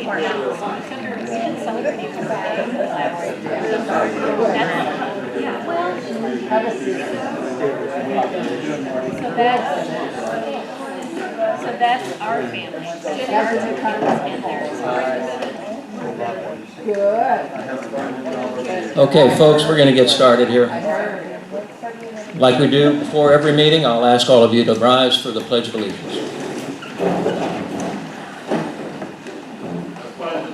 So that's our family. Okay, folks, we're going to get started here. Like we do before every meeting, I'll ask all of you to rise for the Pledge of Allegiance.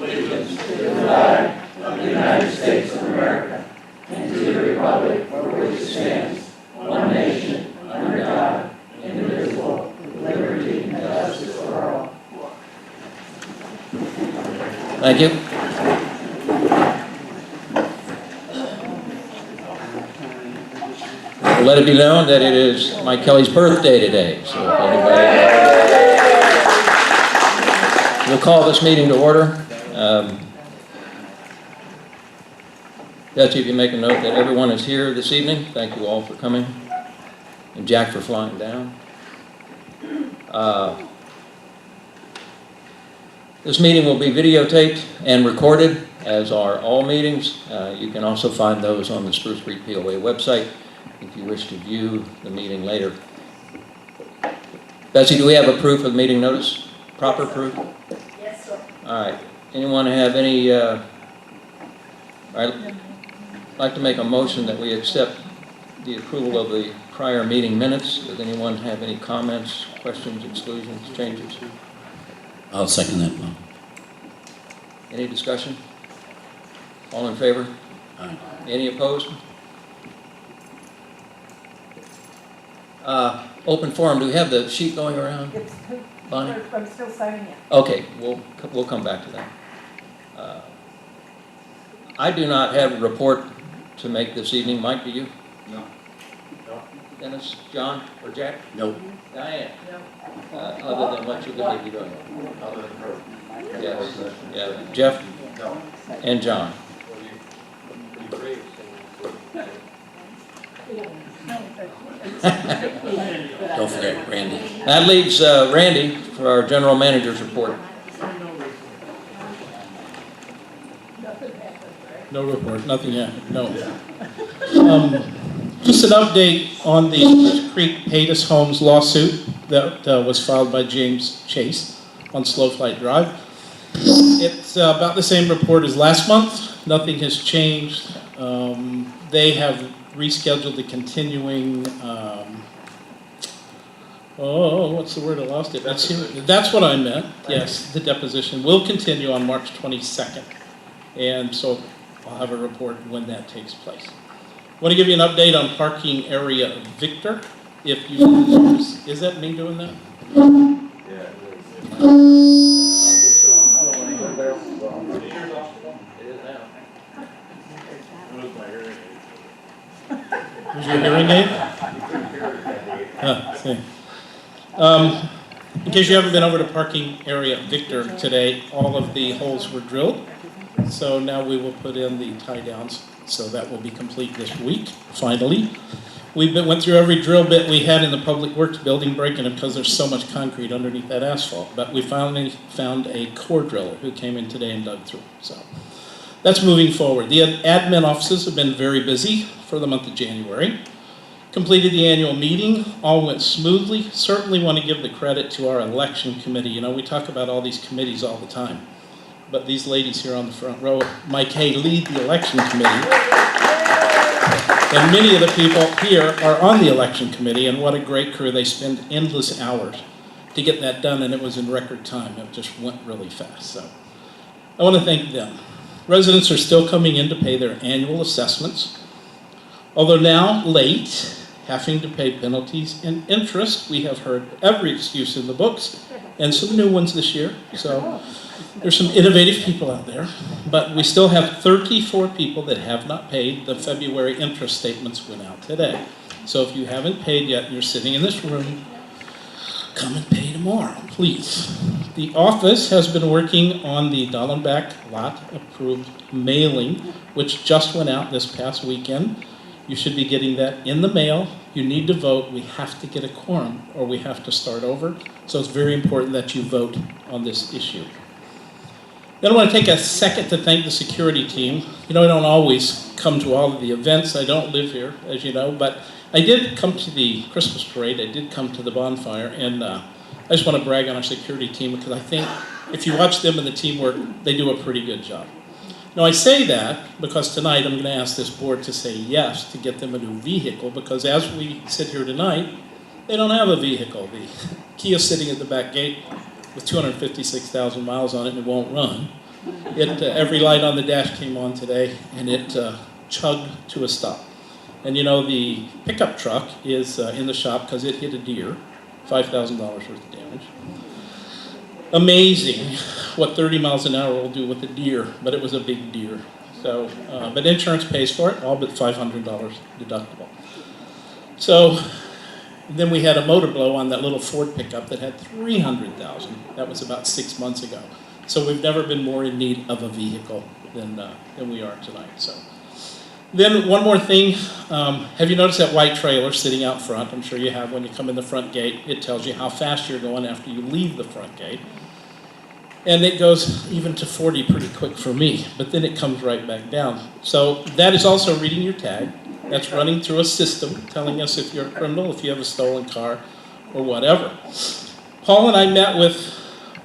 To the flag of the United States of America and to the republic for which it stands, one nation, under God, indivisible, with liberty and justice for all. Thank you. Let it be known that it is Mike Kelly's birthday today. So if anybody, we'll call this meeting to order. Betsy, if you make a note that everyone is here this evening, thank you all for coming. And Jack for flying down. This meeting will be videotaped and recorded, as are all meetings. You can also find those on the Spruce Creek POA website if you wish to view the meeting later. Betsy, do we have a proof of the meeting notice? Proper proof? Yes, sir. All right. Anyone have any... I'd like to make a motion that we accept the approval of the prior meeting minutes. Does anyone have any comments, questions, exclusions, changes? I'll second that one. Any discussion? All in favor? Aye. Any opposed? Open forum. Do we have the sheet going around? Bonnie? I'm still signing it. Okay, we'll come back to that. I do not have a report to make this evening. Mike, do you? No. Dennis, John, or Jack? Nope. Diane? Other than what you're going to be doing? Other than her. Yes. Yeah. Jeff? No. And John? Don't forget Randy. That leaves Randy for our general manager's report. No report, nothing yet, no. Just an update on the Spruce Creek Paytas Homes lawsuit that was filed by James Chase on Slow Flight Drive. It's about the same report as last month. Nothing has changed. They have rescheduled the continuing, what's the word? I lost it. That's what I meant. Yes, the deposition will continue on March 22nd. And so I'll have a report when that takes place. I want to give you an update on parking area Victor. If you is that me doing that? Yeah. Was your hearing aid? See. In case you haven't been over to parking area Victor today, all of the holes were drilled. So now we will put in the tie downs. So that will be complete this week, finally. We went through every drill bit we had in the Public Works building, breaking it because there's so much concrete underneath that asphalt. But we finally found a core driller who came in today and dug through. So that's moving forward. The admin offices have been very busy for the month of January. Completed the annual meeting, all went smoothly. Certainly want to give the credit to our election committee. You know, we talk about all these committees all the time. But these ladies here on the front row, Mike Hay, lead the election committee. And many of the people here are on the election committee, and what a great crew. They spend endless hours to get that done, and it was in record time. It just went really fast. So I want to thank them. Residents are still coming in to pay their annual assessments. Although now late, having to pay penalties and interest. We have heard every excuse in the books, and some new ones this year. So there's some innovative people out there, but we still have 34 people that have not paid. The February interest statements went out today. So if you haven't paid yet, you're sitting in this room, come and pay tomorrow, please. The office has been working on the Dallenbach lot approved mailing, which just went out this past weekend. You should be getting that in the mail. You need to vote. We have to get a quorum or we have to start over. So it's very important that you vote on this issue. Then I want to take a second to thank the security team. You know, I don't always come to all of the events. I don't live here, as you know, but I did come to the Christmas parade. I did come to the bonfire, and I just want to brag on our security team because I think if you watch them and the teamwork, they do a pretty good job. Now, I say that because tonight I'm going to ask this board to say yes to get them a new vehicle, because as we sit here tonight, they don't have a vehicle. The Kia is sitting at the back gate with 256,000 miles on it, and it won't run. Every light on the dash came on today, and it chugged to a stop. And you know, the pickup truck is in the shop because it hit a deer, $5,000 worth of damage. Amazing what 30 miles an hour will do with a deer, but it was a big deer. So, but insurance pays for it, all but $500 deductible. So then we had a motor blow on that little Ford pickup that had 300,000. That was about 6 months ago. So we've never been more in need of a vehicle than we are tonight. So then one more thing, have you noticed that white trailer sitting out front? I'm sure you have. When you come in the front gate, it tells you how fast you're going after you leave the front gate. And it goes even to 40 pretty quick for me, but then it comes right back down. So that is also reading your tag. That's running through a system telling us if you're a criminal, if you have a stolen car, or whatever. Paul and I met with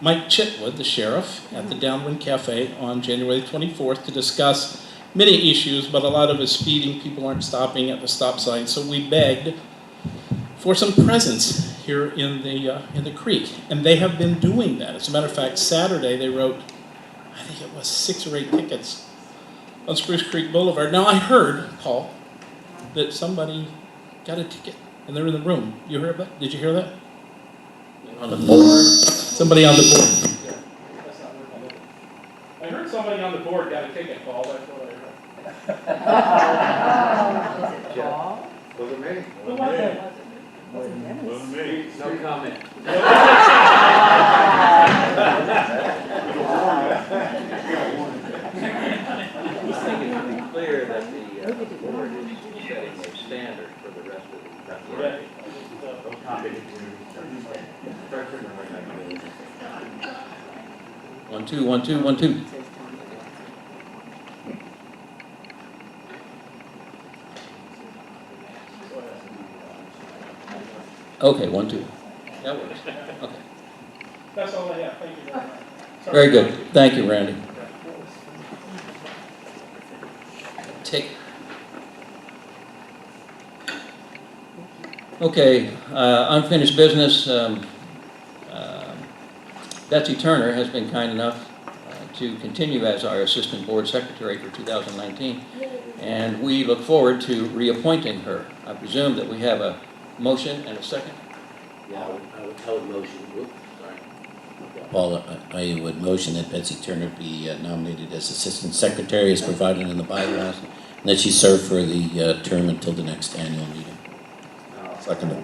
Mike Chitwood, the sheriff, at the Downwind Cafe on January 24th to discuss many issues, but a lot of it is speeding. People aren't stopping at the stop sign, so we begged for some presence here in the creek, and they have been doing that. As a matter of fact, Saturday they wrote, I think it was 6 or 8 tickets on Spruce Creek Boulevard. Now I heard, Paul, that somebody got a ticket and they're in the room. You heard that? Did you hear that? On the board. Somebody on the board. I heard somebody on the board got a ticket, Paul. That's what I heard. Is it Paul? Was it me? Who was it? Wasn't me. No comment. I think it should be clear that the board is setting a standard for the rest of the country. One, two, 1, 2, 1, 2. Okay, 1, 2. That works. Okay. That's all I have. Thank you very much. Sorry. Very good. Thank you, Randy. Take. Okay, unfinished business. Betsy Turner has been kind enough to continue as our Assistant Board Secretary for 2019, and we look forward to reappointing her. I presume that we have a motion and a second. Yeah, I would motion. Whoop, sorry. Paul, I would motion that Betsy Turner be nominated as Assistant Secretary as provided in the bylaws, and that she serve for the term until the next annual meeting. Second it.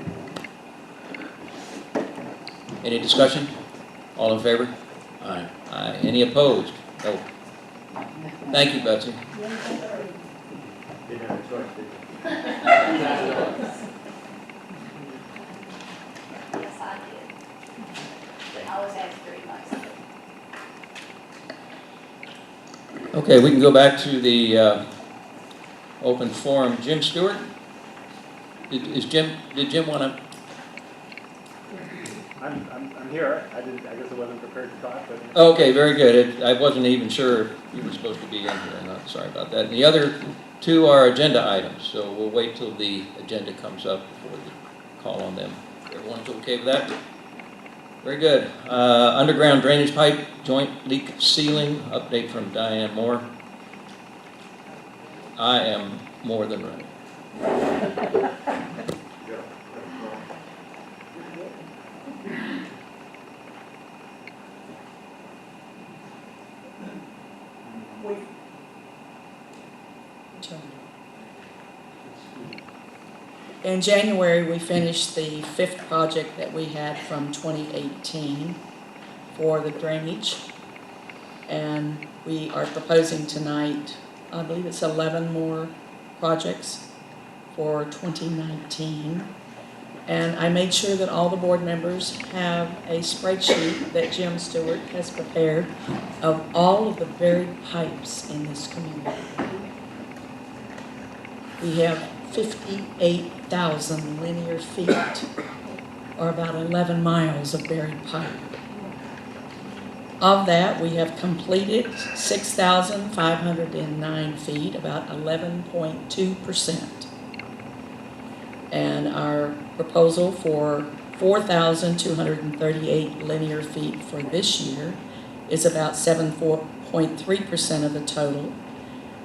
Any discussion? All in favor? Aye. Aye. Any opposed? No. Thank you, Betsy. Didn't have a choice, did you? Yes, I did. I was asked 3 months ago. Okay, we can go back to the open forum. Jim Stewart? Did Jim want to? I'm here. I guess I wasn't prepared to talk, but. Okay, very good. I wasn't even sure if you were supposed to be in here or not. Sorry about that. And the other 2 are agenda items, so we'll wait till the agenda comes up before we call on them. Everyone's okay with that? Very good. Underground drainage pipe, joint leak sealing, update from Diane Moore. I am more than ready. In January, we finished the 5th project that we had from 2018 for the drainage. And we are proposing tonight, I believe it's 11 more projects for 2019. And I made sure that all the board members have a spreadsheet that Jim Stewart has prepared of all of the buried pipes in this community. We have 58,000 linear feet, or about 11 miles of buried pipe. Of that, we have completed 6,509 feet, about 11.2%. And our proposal for 4,238 linear feet for this year is about 7.3% of the total.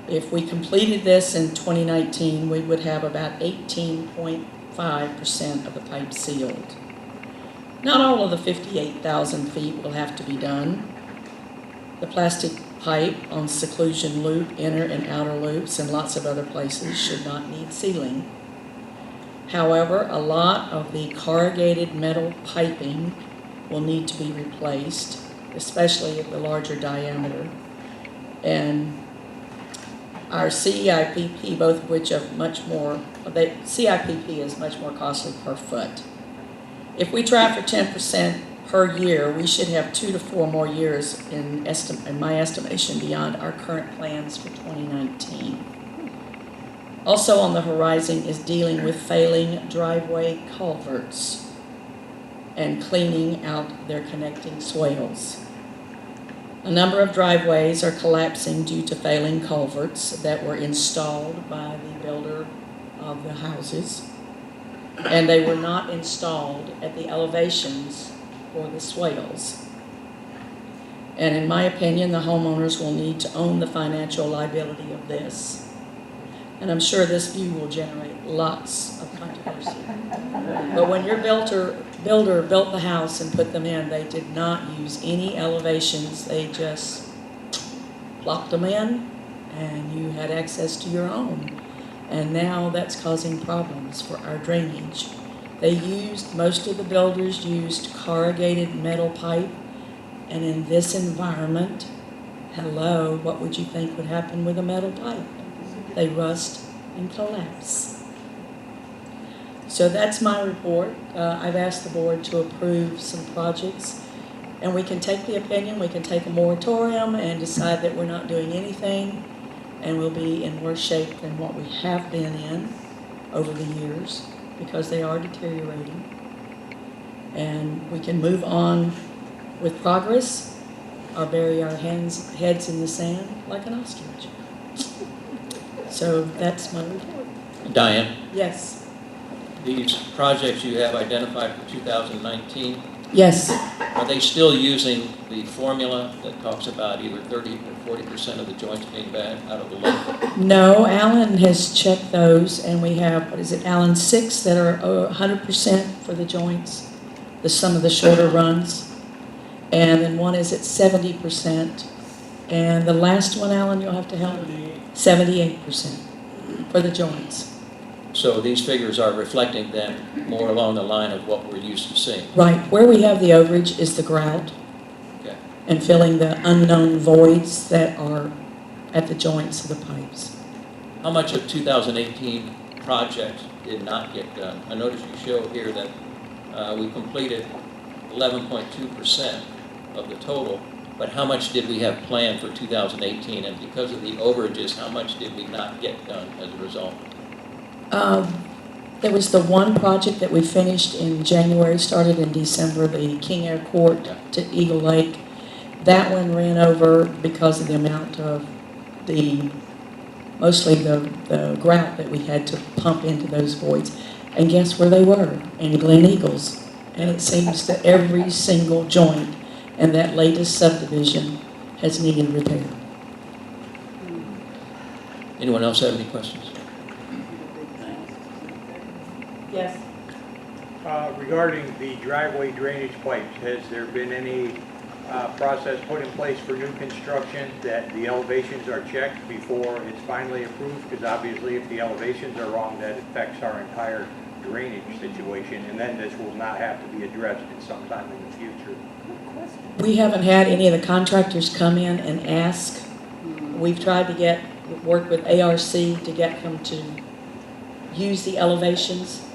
If we completed this in 2019, we would have about 18.5% of the pipe sealed. Not all of the 58,000 feet will have to be done. The plastic pipe on seclusion loop, inner and outer loops, and lots of other places should not need sealing. However, a lot of the corrugated metal piping will need to be replaced, especially at the larger diameter. And our CIPP, both of which are much more, CIPP is much more costly per foot. If we try for 10% per year, we should have 2 to 4 more years in my estimation beyond our current plans for 2019. Also on the horizon is dealing with failing driveway culverts and cleaning out their connecting swales. A number of driveways are collapsing due to failing culverts that were installed by the builder of the houses, and they were not installed at the elevations for the swales. And in my opinion, the homeowners will need to own the financial liability of this. And I'm sure this view will generate lots of controversy. But when your builder built the house and put them in, they did not use any elevations. They just plopped them in, and you had access to your own. And now that's causing problems for our drainage. Most of the builders used corrugated metal pipe, and in this environment, hello, what would you think would happen with a metal pipe? They rust and collapse. So that's my report. I've asked the board to approve some projects, and we can take the opinion, we can take a moratorium and decide that we're not doing anything, and we'll be in worse shape than what we have been in over the years because they are deteriorating. And we can move on with progress or bury our heads in the sand like an ostrich. So that's my report. Diane, Yes. these projects you have identified for 2019, Yes. are they still using the formula that talks about either 30 or 40% of the joints being bad out of the length? No, Alan has checked those, and we have, Alan, 6 that are 100% for the joints, some of the shorter runs. And then one is at 70%. And the last one, Alan, you'll have to help me. 78% for the joints. So these figures are reflecting then more along the line of what we're used to seeing. Right. Where we have the overage is the grout. Okay. And filling the unknown voids that are at the joints of the pipes. How much of 2018 projects did not get done? I noticed you show here that we completed 11.2% of the total, but how much did we have planned for 2018? And because of the overages, how much did we not get done as a result? There was the one project that we finished in January, started in December, the King Air Court to Eagle Lake. That one ran over because of the amount of mostly the grout that we had to pump into those voids. And guess where they were? In Glen Eagles. And it seems that every single joint in that latest subdivision has needed repair. Anyone else have any questions? Yes. Regarding the driveway drainage pipes, has there been any process put in place for new construction that the elevations are checked before it's finally approved? Because obviously if the elevations are wrong, that affects our entire drainage situation, and then this will not have to be addressed in some time in the future. We haven't had any of the contractors come in and ask. We've tried to work with ARC to get them to use the elevations,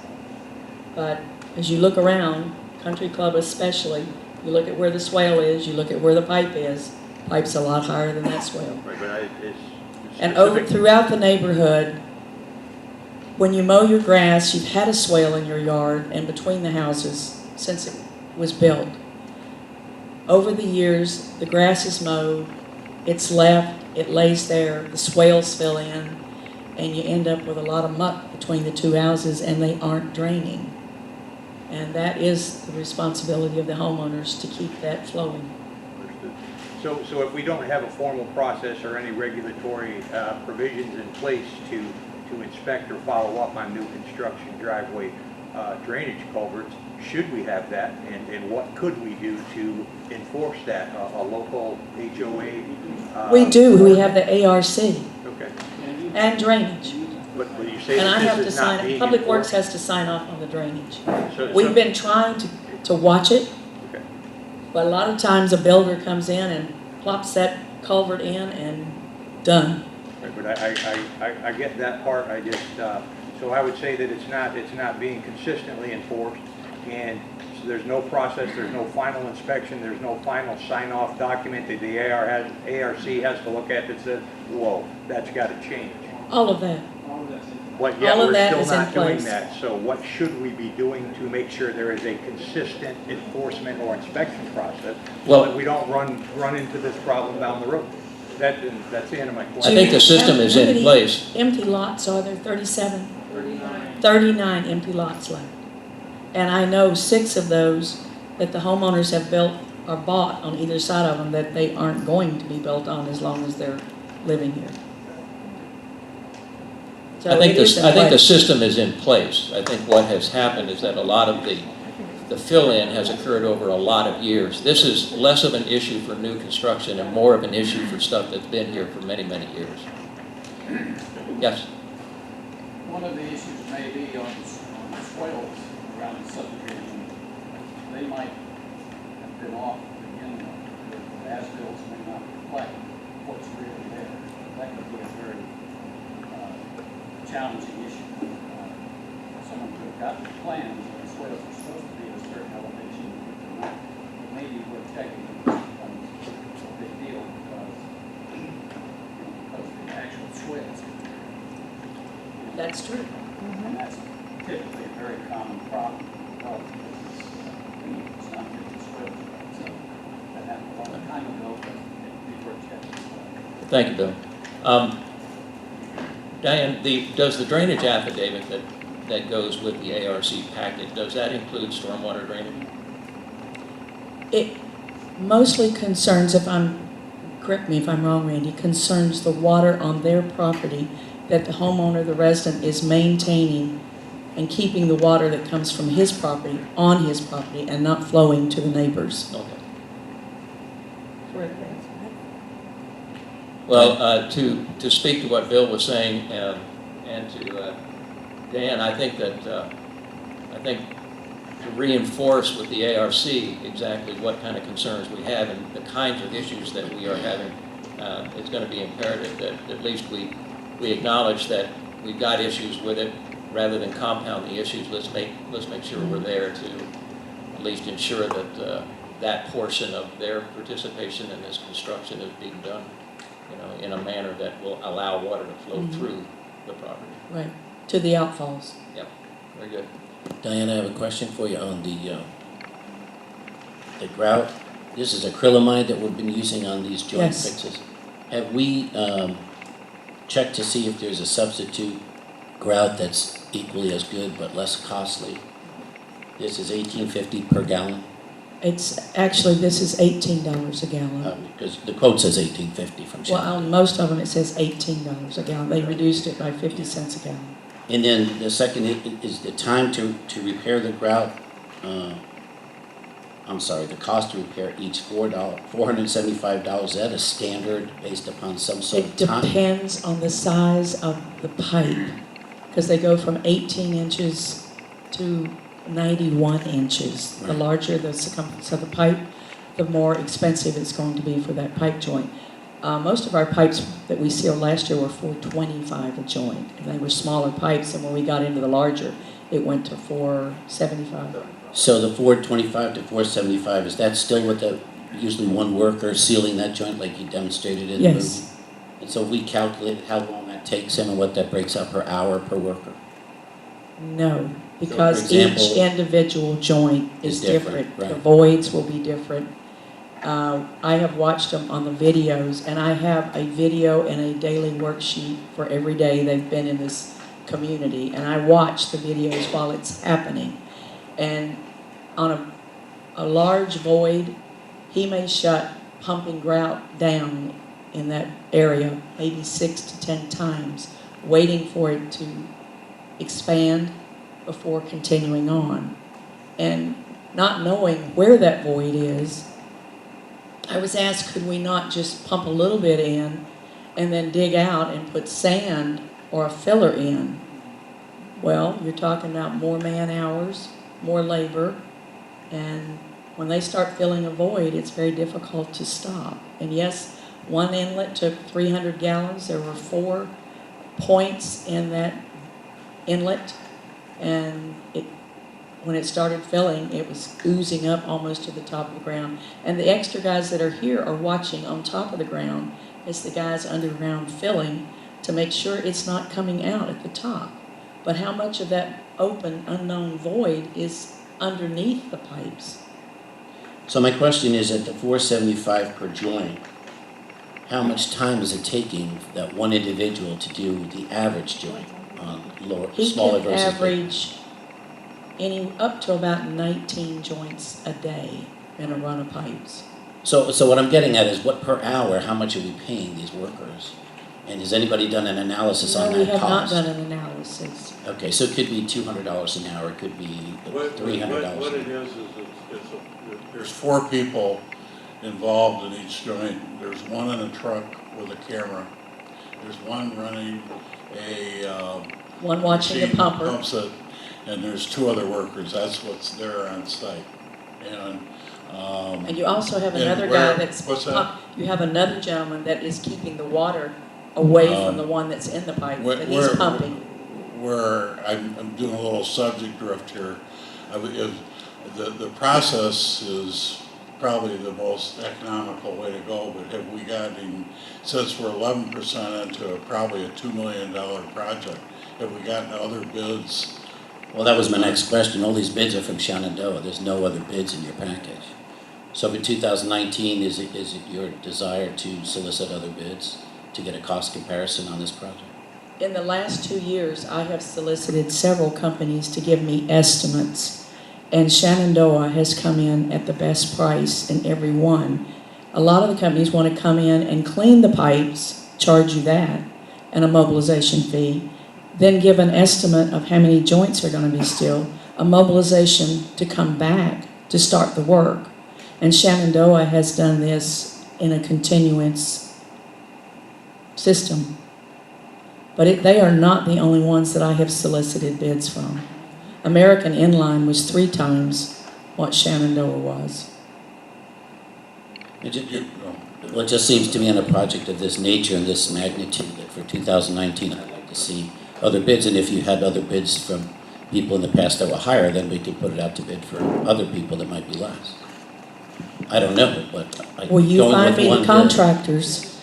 but As you look around, country club especially, you look at where the swale is, you look at where the pipe is, pipe's a lot higher than that swale. Right, but it's And over specific- throughout the neighborhood, when you mow your grass, you've had a swale in your yard and between the houses since it was built. Over the years, the grass is mowed, it's left, it lays there, the swales fill in, and you end up with a lot of muck between the two houses and they aren't draining. And that is the responsibility of the homeowners to keep that flowing. Understood. So if we don't have a formal process or any regulatory provisions in place to inspect or follow up on new construction driveway drainage culverts, should we have that, and what could we do to enforce that? A local HOA? We do, we have the ARC Okay. and drainage. But you say And I that have this to is not sign, being Public Works enforced? has to sign off on the drainage. So- We've been trying to watch it, Okay. but a lot of times a builder comes in and plops that culvert in and done. Right, but I get that part, I just, so I would say that it's not being consistently enforced, and so there's no process, there's no final inspection, there's no final sign-off document that the ARC has to look at that says, whoa, that's gotta change. All of that. But yet All of we're that still is in not doing place. that, so what should we be doing to make sure there is a consistent enforcement or inspection process? So Well- that we don't run into this problem down the road? That's the end of my I question. think the system is How in many place. Empty lots are there? 37? 39 empty lots left. And I know 6 of those that the homeowners have built or bought on either side of them that they aren't going to be built on as long as they're living here. So I think it is in I think the place. system is in place. I think what has happened is that a lot of the fill-in has occurred over a lot of years. This is less of an issue for new construction and more of an issue for stuff that's been here for many, many years. Yes? One of the issues may be on the swales around the subdivision. They might have been off to begin with. The as-bills may not reflect what's really there. That could be a very challenging issue. Someone could have gotten the plans and the swales are supposed to be at a certain elevation, but they're not. But maybe we're checking it becomes a big deal because the actual swales. That's true. And that's typically a very common problem. Well, it's not getting swales right, so that happened a long time ago, but before checking. Thank you, Bill. Diane, does the drainage affidavit that goes with the ARC packet, does that include stormwater drainage? It mostly concerns, correct me if I'm wrong, Randy, concerns the water on their property that the homeowner, the resident, is maintaining and keeping the water that comes from his property on his property and not flowing to the neighbors. Okay. Correct. Well, to speak to what Bill was saying, and to Dan, I think to reinforce with the ARC exactly what kind of concerns we have and the kinds of issues that we are having, it's going to be imperative that at least we acknowledge that we've got issues with it, rather than compound the issues. Let's make sure we're there to at least ensure that that portion of their participation in this construction is being done, in a manner that will allow water to flow through the property. Right, to the outfalls. Yep, very good. Diana, I have a question for you on the grout. This is acrylamide that we've been using on these joint Yes. fixes. Have we checked to see if there's a substitute grout that's equally as good but less costly? This is $18.50 per gallon, It's actually, this is $18 a gallon. because the quote says $18.50 from Well, Shell. on most of them, it says $18 a gallon. They reduced it by 50 cents a gallon. And then the second is the time to repair the grout. The cost to repair each $475. Is that a standard based upon some sort of It time? depends on the size of the pipe, because they go from 18 inches to 91 inches. The Right. larger the circumference of the pipe, the more expensive it's going to be for that pipe joint. Most of our pipes that we sealed last year were $425 a joint, and they were smaller pipes, and when we got into the larger, it went to 475. So the 425 to 475, is that still with the, usually one worker sealing that joint like you demonstrated in the movie? Yes. And so we calculate how long that takes him and what that breaks out per hour per worker? No, because for example, each individual joint is is different, different. The right. voids will be different. I have watched them on the videos, and I have a video and a daily worksheet for every day they've been in this community, and I watch the videos while it's happening. And on a large void, he may shut pumping grout down in that area maybe 6 to 10 times, waiting for it to expand before continuing on. And not knowing where that void is, I was asked, could we not just pump a little bit in and then dig out and put sand or a filler in? Well, you're talking about more man hours, more labor, and when they start filling a void, it's very difficult to stop. And yes, one inlet took 300 gallons. There were 4 points in that inlet, and when it started filling, it was oozing up almost to the top of the ground. And the extra guys that are here are watching on top of the ground as the guys underground filling to make sure it's not coming out at the top. But how much of that open, unknown void is underneath the pipes? So my question is, at the 475 per joint, how much time is it taking that one individual to do the average joint on smaller He can versus average up to about 19 joints a day in a run of pipes. So what I'm getting at is, what per hour, how much are we paying these workers? And has anybody done an analysis on No, we that have not cost? done an analysis. Okay, so it could be $200 an hour, it could be $300. What it is there's 4 people involved in each joint. There's one in a truck with a camera. There's one running a One watching the machine that pumper. pumps it, and there's 2 other workers. That's what's there on site. And you also have And another where- guy that's, what's that? you have another gentleman that is keeping the water away from the one that's in the pipe that he's pumping. Where I'm doing a little subject drift here. The process is probably the most economical way to go, but have we gotten, since we're 11% into probably a $2 million project, have we gotten other bids? Well, that was my next question. All these bids are from Shenandoah. There's no other bids in your package. So for 2019, is it your desire to solicit other bids to get a cost comparison on this project? In the last 2 years, I have solicited several companies to give me estimates, and Shenandoah has come in at the best price in every one. A lot of the companies want to come in and clean the pipes, charge you that, and a mobilization fee, then give an estimate of how many joints are going to be still, a mobilization to come back to start the work. And Shenandoah has done this in a continuance system. But they are not the only ones that I have solicited bids from. American Inline was 3 times what Shenandoah was. Well, it just seems to me on a project of this nature and this magnitude that for 2019, I'd like to see other bids. And if you had other bids from people in the past that were higher, then we could put it out to bid for other people that might be less. I don't know, but Will you going find with me one the bid- contractors?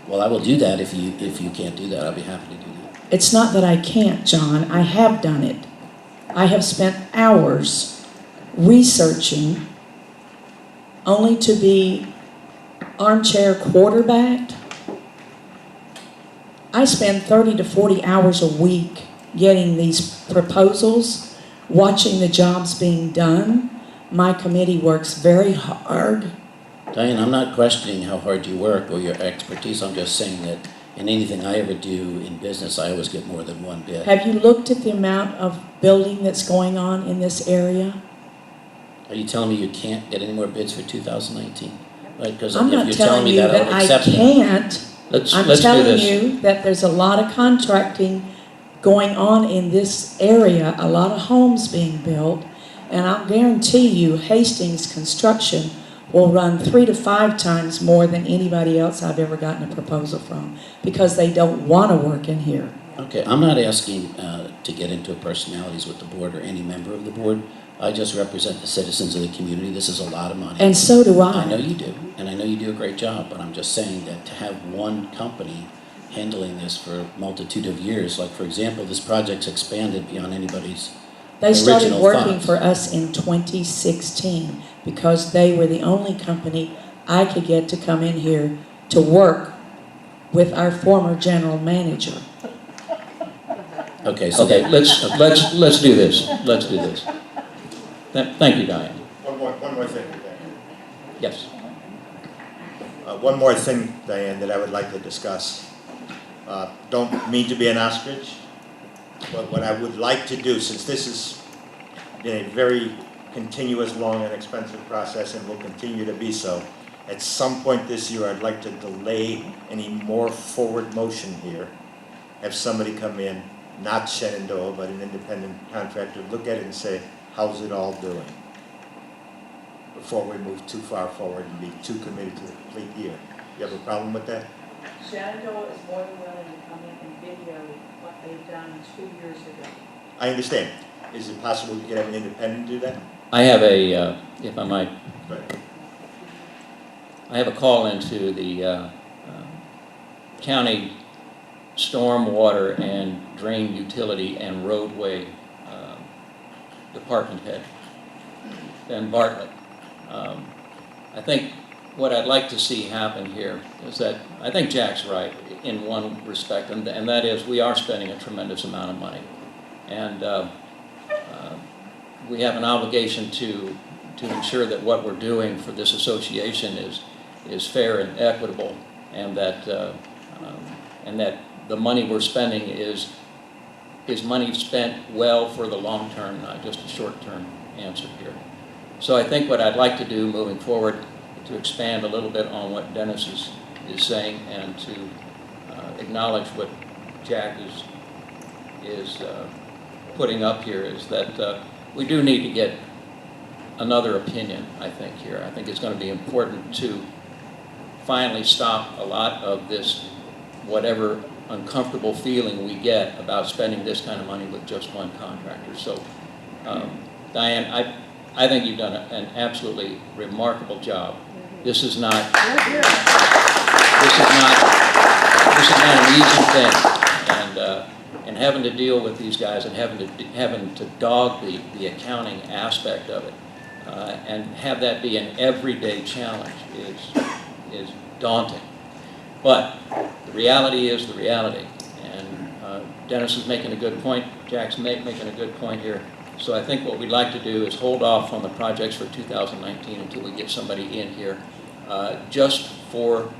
Well, I will do that if you can't do that. I'll be happy to do that. It's not that I can't, John. I have done it. I have spent hours researching only to be armchair quarterbacked. I spend 30 to 40 hours a week getting these proposals, watching the jobs being done. My committee works very hard. Diane, I'm not questioning how hard you work or your expertise. I'm just saying that in anything I ever do in business, I always get more than one bid. Have you looked at the amount of building that's going on in this area? Are you telling me you can't get any more bids for 2019? Right, because I'm if not you're telling telling me you that, I that would I accept it. can't. I'm Let's do telling this. you that there's a lot of contracting going on in this area, a lot of homes being built, and I'll guarantee you Hastings Construction will run 3 to 5 times more than anybody else I've ever gotten a proposal from, because they don't want to work in here. Okay, I'm not asking to get into personalities with the board or any member of the board. I just represent the citizens of the community. This is a lot of money. And so do I know I. you do, and I know you do a great job, but I'm just saying that to have one company handling this for a multitude of years, like for example, this project's expanded beyond anybody's They started original working thoughts. for us in 2016 because they were the only company I could get to come in here to work with our former general manager. Okay, so Okay, that, let's do this. Let's do this. Thank you, Diane. One more thing, Diane. Yes. One more thing, Diane, that I would like to discuss. Don't mean to be an ostrich, but what I would like to do, since this has been a very continuous, long, and expensive process and will continue to be so, at some point this year, I'd like to delay any more forward motion here. Have somebody come in, not Shenandoah, but an independent contractor, look at it and say, how's it all doing? Before we move too far forward and be too committed to the complete year. You have a problem with that? Shenandoah is more than willing to come in and video what they've done 2 years ago. I understand. Is it possible you could have an independent do that? I have a, if I might, Right. I have a call into the county stormwater and drain utility and roadway department head, Ben Bartlett. I think what I'd like to see happen here is that, I think Jack's right in one respect, and that is we are spending a tremendous amount of money. And we have an obligation to ensure that what we're doing for this association is fair and equitable, and that the money we're spending is money spent well for the long term, not just a short term answer here. So I think what I'd like to do moving forward, to expand a little bit on what Dennis is saying, and to acknowledge what Jack is putting up here, is that we do need to get another opinion, I think, here. I think it's going to be important to finally stop a lot of this, whatever uncomfortable feeling we get about spending this kind of money with just one contractor. So, Diane, I think you've done an absolutely remarkable job. This is not an easy thing, and having to deal with these guys and having to dog the accounting aspect of it, and have that be an everyday challenge is daunting. But the reality is the reality, and Dennis is making a good point. Jack's making a good point here. So I think what we'd like to do is hold off on the projects for 2019 until we get somebody in here, just for,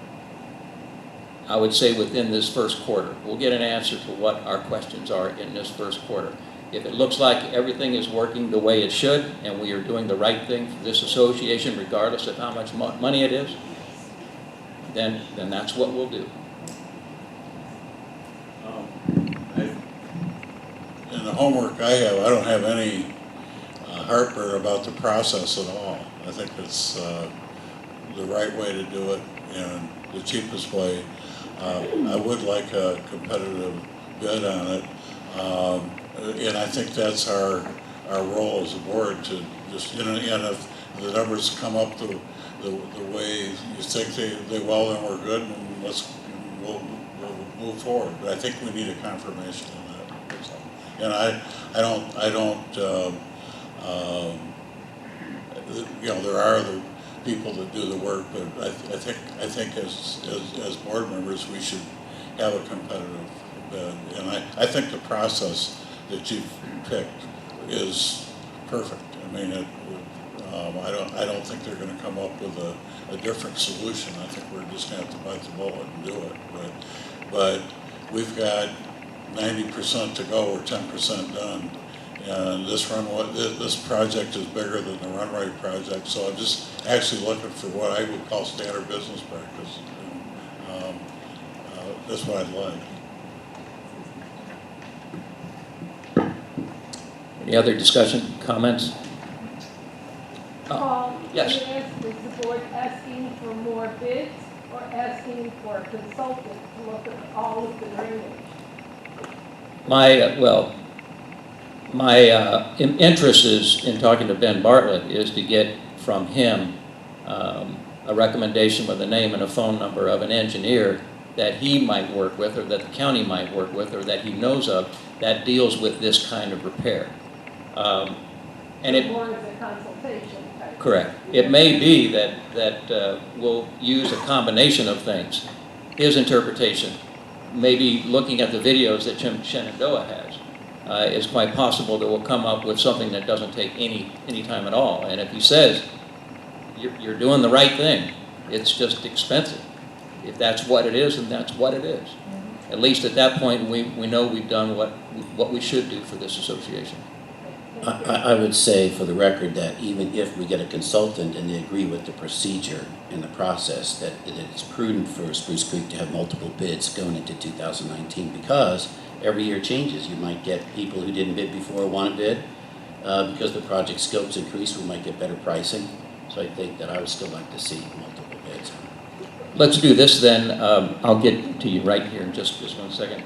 I would say, within this first quarter. We'll get an answer to what our questions are in this first quarter. If it looks like everything is working the way it should, and we are doing the right thing for this association, regardless of how much money it is, then that's what we'll do. In the homework I have, I don't have any heartburn about the process at all. I think it's the right way to do it and the cheapest way. I would like a competitive bid on it, and I think that's our role as a board to just, and if the numbers come up the way you think they will, then we're good, and we'll move forward. But I think we need a confirmation on that. And I don't, there are other people that do the work, but I think as board members, we should have a competitive bid. And I think the process that you've picked is perfect. I mean, I don't think they're going to come up with a different solution. I think we're just going to have to bite the bullet and do it. But we've got 90% to go, or 10% done, and this project is bigger than the run rate project. So I'm just actually looking for what I would call standard business practice. And, that's what I'd like. Any other discussion, comments? Paul, Yes. is the board asking for more bids or asking for a consultant to look at all of the drainage? My interest is in talking to Ben Bartlett is to get from him a recommendation with a name and a phone number of an engineer that he might work with, or that the county might work with, or that he knows of, that deals with this kind of repair. And it, More as a consultation type. correct. It may be that we'll use a combination of things. His interpretation, maybe looking at the videos that Shenandoah has, it's quite possible that we'll come up with something that doesn't take any time at all. And if he says, you're doing the right thing, it's just expensive. If that's what it is, then that's what it is. At least at that point, we know we've done what we should do for this association. I would say for the record that even if we get a consultant and they agree with the procedure and the process, that it's prudent for Spruce Creek to have multiple bids going into 2019, because every year changes. You might get people who didn't bid before want to bid. Because the project scopes increase, we might get better pricing. So I think that I would still like to see multiple bids. Let's do this then. I'll get to you right here in just 1 second.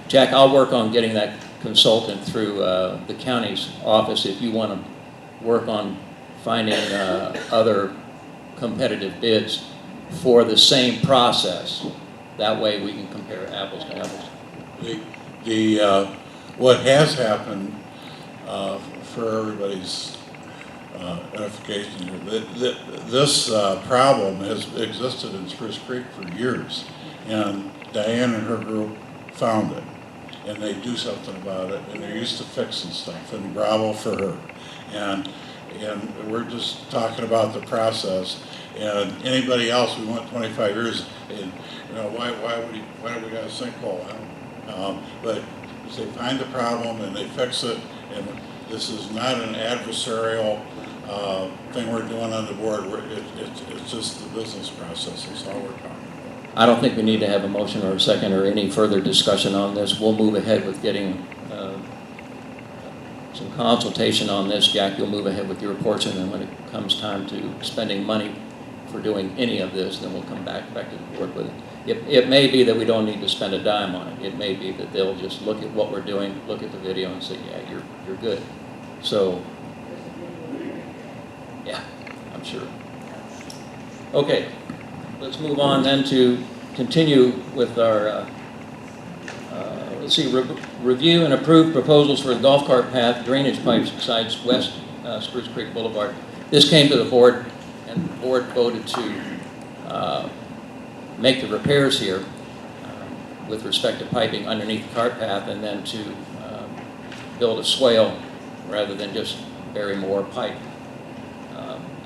Jack, I'll work on getting that consultant through the county's office if you want to work on finding other competitive bids for the same process. That way we can compare apples to apples. What has happened, for everybody's edification, this problem has existed in Spruce Creek for years, and Diane and her group found it, and they do something about it, and they're used to fixing stuff, and bravo for her. And we're just talking about the process, and anybody else, we went 25 years, and why do we got a sinkhole? But they find the problem and they fix it, and this is not an adversarial thing we're doing on the board. It's just the business process. That's all we're talking about. I don't think we need to have a motion or a second or any further discussion on this. We'll move ahead with getting some consultation on this. Jack, you'll move ahead with your portion, and when it comes time to spending money for doing any of this, then we'll come back to the board with it. It may be that we don't need to spend a dime on it. It may be that they'll just look at what we're doing, look at the video, and say, yeah, you're good. So, yeah, I'm sure. Okay, let's move on then to continue with our, let's see, review and approve proposals for a golf cart path drainage pipes besides West Spruce Creek Boulevard. This came to the board, and the board voted to make the repairs here with respect to piping underneath the cart path, and then to build a swale rather than just bury more pipe.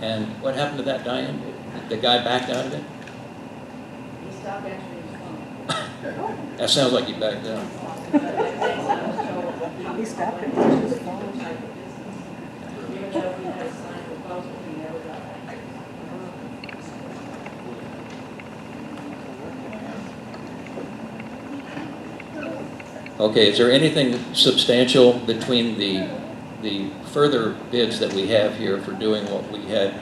And what happened to that, Diane? The guy backed out of it? He stopped answering his phone. That sounds like he backed out. He stopped it. Even though we had a signed proposal, he never got back. Okay, is there anything substantial between the further bids that we have here for doing what we had